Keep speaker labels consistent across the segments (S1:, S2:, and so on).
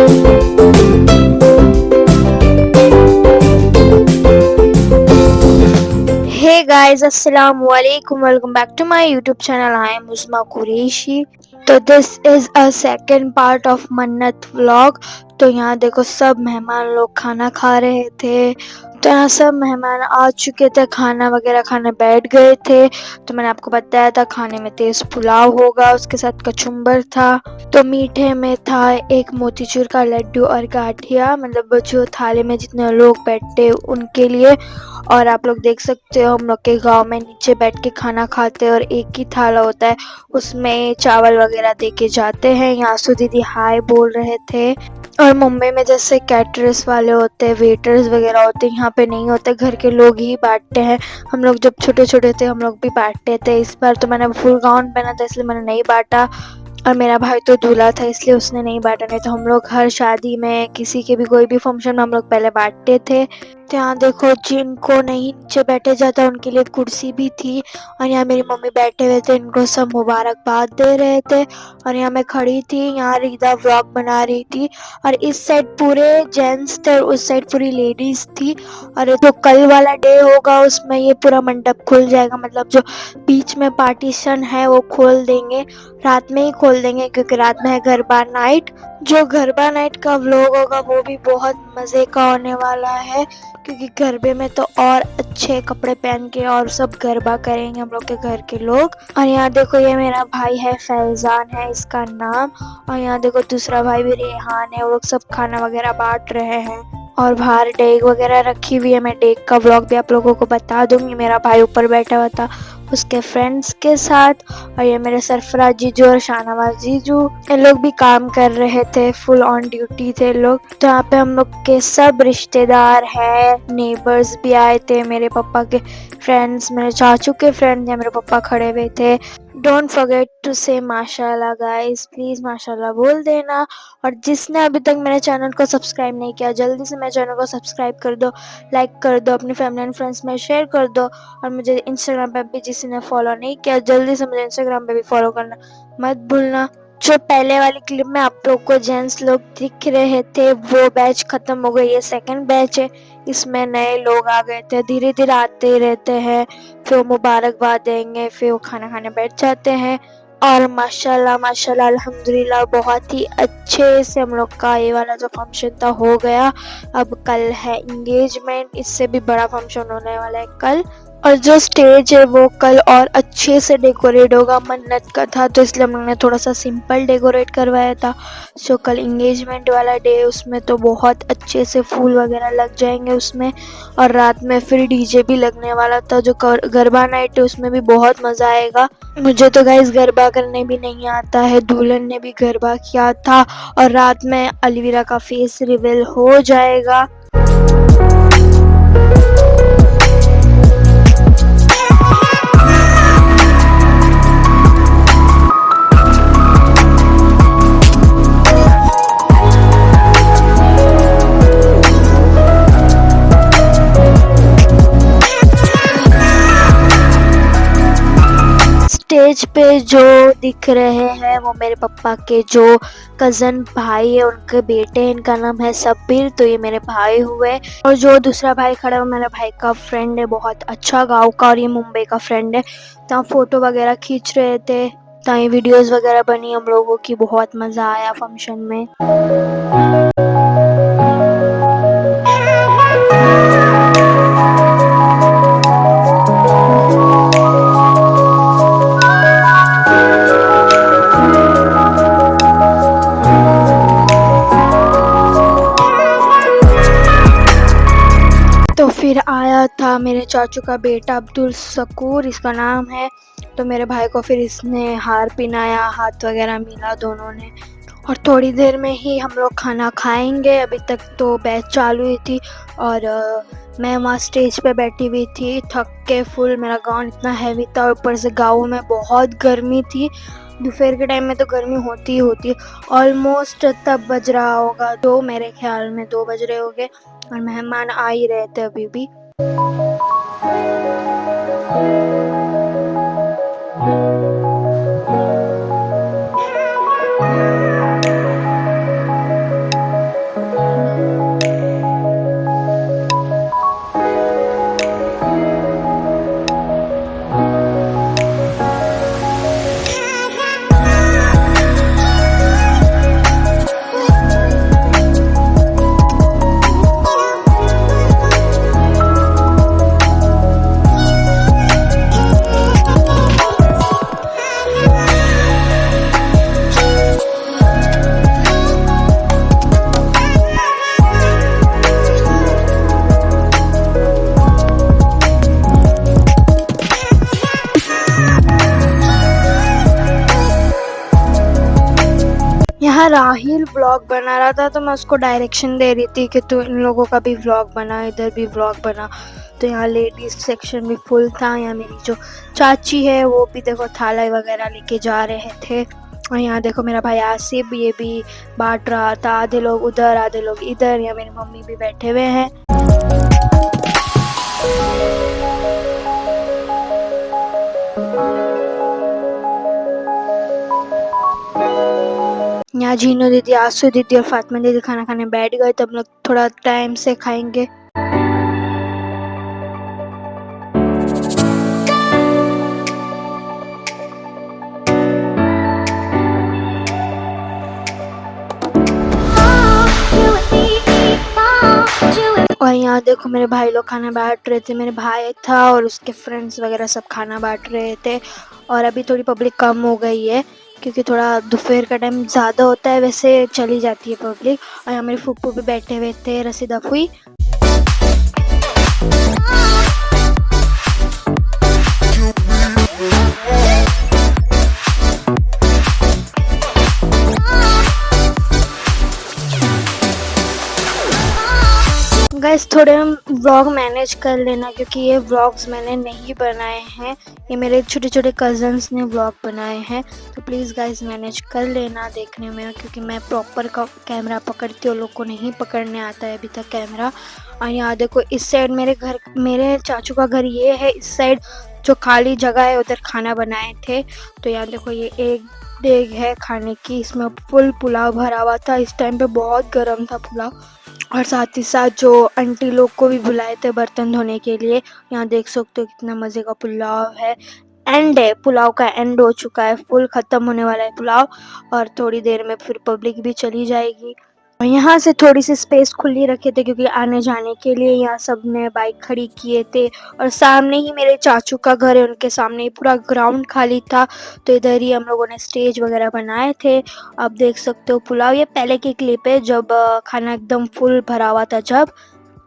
S1: Hey guys, Assalamu alaikum. Welcome back to my YouTube channel. I am Uzma Qureshi. तो this is a second part of मन्नत vlog. तो यहाँ देखो सब मेहमान लोग खाना खा रहे थे। तो यहाँ सब मेहमान आ चुके थे, खाना वगैरह खाने बैठ गए थे। तो मैंने आपको बताया था खाने में तेज़ पुलाव होगा, उसके साथ कचुम्बर था। तो मीठे में था एक मोतीचूर का लड्डू और गाठिया, मतलब जो थाली में जितने लोग बैठते उनके लिए। और आप लोग देख सकते हो हम लोग के गांव में नीचे बैठ के खाना खाते हैं और एक ही थाला होता है, उसमें चावल वगैरह दे के जाते हैं। यहाँ सु दीदी हाय बोल रहे थे। और मुंबई में जैसे कैटरर्स वाले होते हैं, वेटर्स वगैरह होते हैं, यहाँ पे नहीं होते, घर के लोग ही बांटते हैं। हम लोग जब छोटे छोटे थे हम लोग भी बांटते थे। इस बार तो मैंने फुल गाउन पहना था इसलिए मैंने नहीं बांटा, और मेरा भाई तो दूल्हा था इसलिए उसने नहीं बांटा। नहीं तो हम लोग हर शादी में किसी के भी कोई भी फंक्शन में हम लोग पहले बांटते थे। तो यहाँ देखो जिनको नहीं नीचे बैठे जाता उनके लिए कुर्सी भी थी, और यहाँ मेरी मम्मी बैठे हुए थे, इनको सब मुबारकबाद दे रहे थे। और यहाँ मैं खड़ी थी, यहाँ रीदा व्लॉग बना रही थी, और इस साइड पूरे जेंट्स थे और उस साइड पूरी लेडीज थी। और जो कल वाला डे होगा उसमें ये पूरा मंडप खुल जाएगा, मतलब जो बीच में पार्टीशन है वो खोल देंगे, रात में ही खोल देंगे क्योंकि रात में है गरबा नाइट। जो गरबा नाइट का व्लॉग होगा वो भी बहुत मज़े का होने वाला है, क्योंकि गरबे में तो और अच्छे कपड़े पहन के और सब गरबा करेंगे हम लोग के घर के लोग। और यहाँ देखो ये मेरा भाई है, फैजान है इसका नाम। और यहाँ देखो दूसरा भाई भी रेहान है, वो लोग सब खाना वगैरह बांट रहे हैं। और बाहर डेग वगैरह रखी हुई है, मैं डेग का व्लॉग भी आप लोगों को बता दूंगी। मेरा भाई ऊपर बैठा हुआ था उसके फ्रेंड्स के साथ। और ये मेरे सरफराज जीजू और शाहनवाज जीजू, ये लोग भी काम कर रहे थे, फुल ऑन ड्यूटी थे लोग। तो यहाँ पे हम लोग के सब रिश्तेदार हैं, नेबर्स भी आए थे, मेरे पापा के फ्रेंड्स, मेरे चाचू के फ्रेंड्स या मेरे पापा खड़े हुए थे। डोंट फॉरगेट टू से माशाल्लाह गाइस, प्लीज़ माशाल्लाह बोल देना। और जिसने अभी तक मेरे चैनल को सब्सक्राइब नहीं किया जल्दी से मेरे चैनल को सब्सक्राइब कर दो, लाइक कर दो, अपनी फैमिली एंड फ्रेंड्स में शेयर कर दो। और मुझे इंस्टाग्राम पे भी जिसने फॉलो नहीं किया जल्दी से मुझे इंस्टाग्राम पे भी फॉलो करना मत भूलना। जो पहले वाली क्लिप में आप लोग को जेंट्स लोग दिख रहे थे वो बैच खत्म हो गई, ये सेकंड बैच है, इसमें नए लोग आ गए थे, धीरे धीरे आते ही रहते हैं, फिर वो मुबारकबाद देंगे, फिर वो खाना खाने बैठ जाते हैं। और माशाल्लाह माशाल्लाह अल्हम्दुलिल्लाह बहुत ही अच्छे से हम लोग का ये वाला जो फंक्शन था हो गया। अब कल है इंगेजमेंट, इससे भी बड़ा फंक्शन होने वाला है कल। और जो स्टेज है वो कल और अच्छे से डेकोरेट होगा, मन्नत का था तो इसलिए हम लोग ने थोड़ा सा सिंपल डेकोरेट करवाया था। सो कल इंगेजमेंट वाला डे, उसमें तो बहुत अच्छे से फूल वगैरह लग जाएंगे उसमें। और रात में फिर डीजे भी लगने वाला था, जो गरबा नाइट है उसमें भी बहुत मज़ा आएगा। मुझे तो गाइस गरबा करने भी नहीं आता है, दुल्हन ने भी गरबा किया था। और रात में अलविरा का फेस रिवील हो जाएगा। स्टेज पे जो दिख रहे हैं वो मेरे पापा के जो कज़न भाई है, उनके बेटे हैं, इनका नाम है सबीर, तो ये मेरे भाई हुए। और जो दूसरा भाई खड़ा है वो मेरे भाई का फ्रेंड है, बहुत अच्छा गाँव का, और ये मुंबई का फ्रेंड है। तो फोटो वगैरह खींच रहे थे, तो ये वीडियोस वगैरह बनी हम लोगों की, बहुत मज़ा आया फंक्शन में। तो फिर आया था मेरे चाचू का बेटा अब्दुल शकूर, इसका नाम है। तो मेरे भाई को फिर इसने हार पहनाया, हाथ वगैरह मिला दोनों ने। और थोड़ी देर में ही हम लोग खाना खाएंगे, अभी तक तो बैच चालू ही थी। और मैं वहाँ स्टेज पे बैठी हुई थी थक के फुल, मेरा गाउन इतना हैवी था, ऊपर से गाँव में बहुत गर्मी थी। दोपहर के टाइम में तो गर्मी होती ही होती है। ऑलमोस्ट तब बज रहा होगा 2, मेरे ख्याल में 2 बज रहे होंगे, और मेहमान आ ही रहे थे अभी भी। राहिल व्लॉग बना रहा था तो मैं उसको डायरेक्शन दे रही थी कि तू इन लोगों का भी व्लॉग बना, इधर भी व्लॉग बना। तो यहाँ लेडीज सेक्शन भी फुल था। यहाँ मेरी जो चाची है वो भी देखो थाला वगैरह लेके जा रहे थे। और यहाँ देखो मेरा भाई आसिफ ये भी बांट रहा था, आधे लोग उधर आधे लोग इधर। यहाँ मेरी मम्मी भी बैठे हुए हैं। यहाँ जीनू दीदी, आसू दीदी और फातिमा दीदी खाना खाने बैठ गए, तो हम लोग थोड़ा टाइम से खाएंगे। और यहाँ देखो मेरे भाई लोग खाना बांट रहे थे। मेरे भाई था और उसके फ्रेंड्स वगैरह सब खाना बांट रहे थे। और अभी थोड़ी पब्लिक कम हो गई है क्योंकि थोड़ा दोपहर का टाइम ज़्यादा होता है, वैसे चली जाती है पब्लिक। और यहाँ मेरे फूफू भी बैठे हुए थे, रसीदा फूई। गाइस थोड़े हम व्लॉग मैनेज कर लेना क्योंकि ये व्लॉग्स मैंने नहीं बनाए हैं, ये मेरे छोटे छोटे कज़न्स ने व्लॉग बनाए हैं। तो प्लीज़ गाइस मैनेज कर लेना देखने में, क्योंकि मैं प्रॉपर का कैमरा पकड़ती हूँ, लोग को नहीं पकड़ने आता है अभी तक कैमरा। और यहाँ देखो इस साइड मेरे चाचू का घर ये है, इस साइड जो खाली जगह है उधर खाना बनाए थे। तो यहाँ देखो ये एक देग है खाने की, इसमें फुल पुलाव भरा हुआ था। इस टाइम पे बहुत गर्म था पुलाव। और साथ ही साथ जो आंटी लोग को भी बुलाए थे बर्तन धोने के लिए। यहाँ देख सकते हो कितना मज़े का पुलाव है। एंड है, पुलाव का एंड हो चुका है, फुल ख़त्म होने वाला है पुलाव। और थोड़ी देर में फिर पब्लिक भी चली जाएगी। और यहाँ से थोड़ी सी स्पेस खुली रखे थे क्योंकि आने जाने के लिए यहाँ सब ने बाइक खड़ी किए थे। और सामने ही मेरे चाचू का घर है, उनके सामने ही पूरा ग्राउंड खाली था, तो इधर ही हम लोगों ने स्टेज वगैरह बनाए थे। आप देख सकते हो पुलाव, ये पहले की क्लिप है जब खाना एकदम फुल भरा हुआ था। जब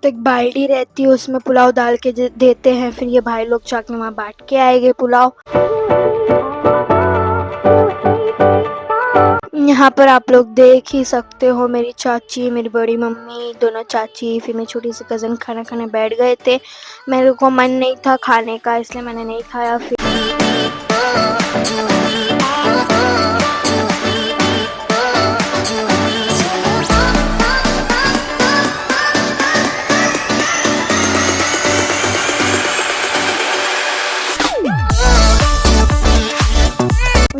S1: तो एक बाल्टी रहती है उसमें पुलाव डाल के देते हैं, फिर ये भाई लोग जाके वहाँ बांट के आएंगे पुलाव। यहाँ पर आप लोग देख ही सकते हो मेरी चाची, मेरी बड़ी मम्मी, दोनों चाची, फिर मेरी छोटी सी कज़न खाना खाने बैठ गए थे। मेरे को मन नहीं था खाने का, इसलिए मैंने नहीं खाया। फिर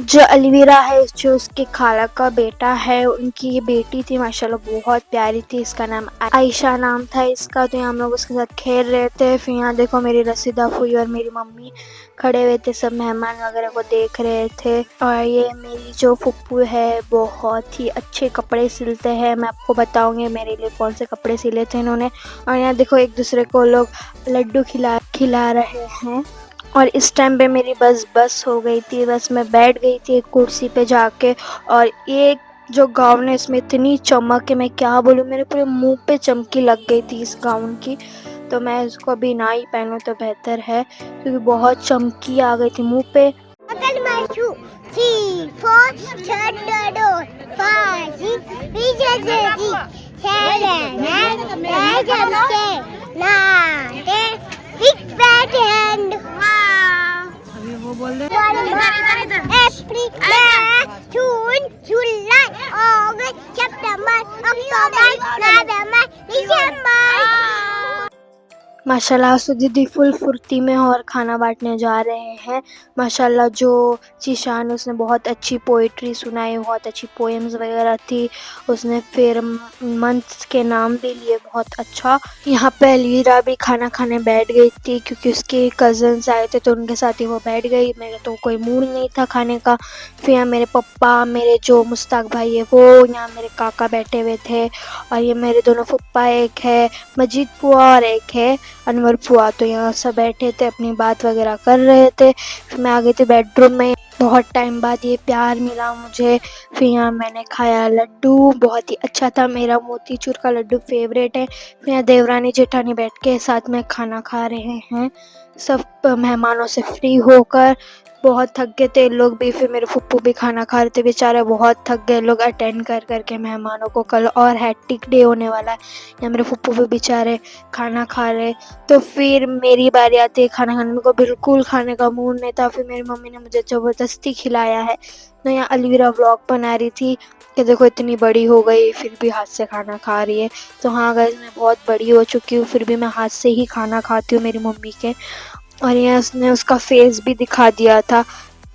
S1: जो अलवीरा है, जो उसके खाला का बेटा है, उनकी ये बेटी थी, माशाल्लाह बहुत प्यारी थी। इसका नाम आयशा नाम था इसका। तो यहाँ हम लोग उसके साथ खेल रहे थे। फिर यहाँ देखो मेरी रसीदा फूई और मेरी मम्मी खड़े हुए थे, सब मेहमान वगैरह को देख रहे थे। और ये मेरी जो फुप्पू है बहुत ही अच्छे कपड़े सिलते हैं, मैं आपको बताऊंगी मेरे लिए कौन से कपड़े सिले थे इन्होंने। और यहाँ देखो एक दूसरे को लोग लड्डू खिला रहे हैं। और इस टाइम पे मेरी बस हो गई थी, बस मैं बैठ गई थी एक कुर्सी पे जाके। और ये जो गाउन है इसमें इतनी चमक है, मैं क्या बोलूँ, मेरे पूरे मुंह पे चमकी लग गई थी इस गाउन की। तो मैं इसको अभी ना ही पहनूं तो बेहतर है क्योंकि बहुत चमकी आ गई थी मुंह पे। वो बोल रहे जून जुलाई अगस्त सितंबर अक्टूबर नवंबर दिसंबर। माशाल्लाह सो दीदी फुल फुर्ती में और खाना बांटने जा रहे हैं। माशाल्लाह जो जीशान उसने बहुत अच्छी पोइट्री सुनाई, बहुत अच्छी पोएम्स वगैरह थी। उसने फिर मंथ के नाम भी लिए बहुत अच्छा। यहाँ पे अलवीरा भी खाना खाने बैठ गई थी क्योंकि उसके कज़न्स आए थे तो उनके साथ ही वो बैठ गई। मेरा तो कोई मूड नहीं था खाने का। फिर यहाँ मेरे पप्पा, मेरे जो मुस्ताक भाई है वो, यहाँ मेरे काका बैठे हुए थे। और ये मेरे दोनों फुप्पा, एक है मजीद पुआ और एक है अनवर फुआ। तो यहाँ सब बैठे थे अपनी बात वगैरह कर रहे थे। फिर मैं आ गई थी बेडरूम में, बहुत टाइम बाद ये प्यार मिला मुझे। फिर यहाँ मैंने खाया लड्डू, बहुत ही अच्छा था, मेरा मोतीचूर का लड्डू फेवरेट है। फिर यहाँ देवरानी जेठानी बैठ के साथ में खाना खा रहे हैं। सब मेहमानों से फ्री होकर बहुत थक गए थे लोग भी। फिर मेरे फूफू भी खाना खा रहे थे, बेचारे बहुत थक गए लोग अटेंड कर कर के मेहमानों को। कल और हैट्रिक डे होने वाला है, या मेरे फूफू भी बेचारे खाना खा रहे। तो फिर मेरी बारी आती है खाना खाने में, को बिल्कुल खाने का मूड नहीं था। फिर मेरी मम्मी ने मुझे ज़बरदस्ती खिलाया है। तो यहाँ अलवीरा व्लॉग बना रही थी कि देखो इतनी बड़ी हो गई फिर भी हाथ से खाना खा रही है। तो हाँ गाइस, मैं बहुत बड़ी हो चुकी हूँ फिर भी मैं हाथ से ही खाना खाती हूँ मेरी मम्मी के। और ये उसने उसका फेस भी दिखा दिया था,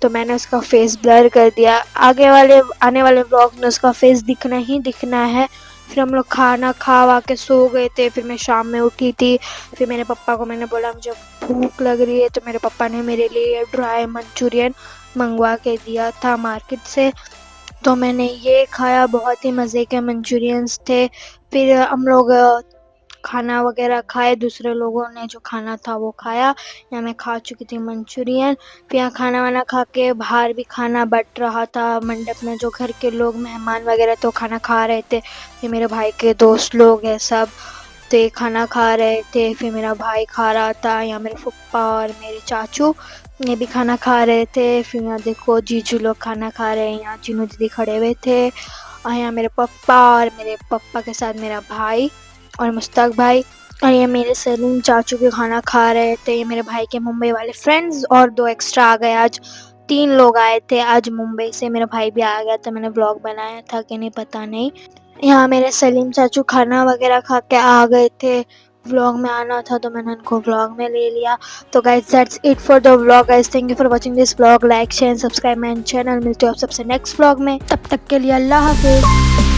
S1: तो मैंने उसका फेस ब्लर कर दिया। आने वाले व्लॉग में उसका फेस दिखना ही दिखना है। फिर हम लोग खाना खा वा के सो गए थे। फिर मैं शाम में उठी थी, फिर मेरे पापा को मैंने बोला मुझे भूख लग रही है, तो मेरे पापा ने मेरे लिए ड्राई मंचूरियन मंगवा के दिया था मार्केट से। तो मैंने ये खाया, बहुत ही मज़े के मंचूरियंस थे। फिर हम लोग खाना वगैरह खाए, दूसरे लोगों ने जो खाना था वो खाया, या मैं खा चुकी थी मंचूरियन। फिर यहाँ खाना वाना खा के बाहर भी खाना बट रहा था मंडप में, जो घर के लोग मेहमान वगैरह तो खाना खा रहे थे। ये मेरे भाई के दोस्त लोग हैं सब, तो ये खाना खा रहे थे। फिर मेरा भाई खा रहा था, यहाँ मेरे फूफा और मेरे चाचू ये भी खाना खा रहे थे। फिर यहाँ देखो जीजू लोग खाना खा रहे हैं, यहाँ चीनू दीदी खड़े हुए थे। और यहाँ मेरे पापा और मेरे पापा के साथ मेरा भाई और मुश्ताक भाई। और ये मेरे सलीम चाचू भी खाना खा रहे थे। ये मेरे भाई के मुंबई वाले फ्रेंड्स और 2 एक्स्ट्रा आ गए आज, 3 लोग आए थे आज मुंबई से। मेरा भाई भी आ गया था, मैंने व्लॉग बनाया था कि नहीं पता नहीं। यहाँ मेरे सलीम चाचू खाना वगैरह खा के आ गए थे, व्लॉग में आना था तो मैंने उनको व्लॉग में ले लिया। तो guys that's it for the vlog guys, thank you for watching this vlog. Like share subscribe my channel. मिलते हो आप सबसे नेक्स्ट व्लॉग में, तब तक के लिए अल्लाह हाफिज़।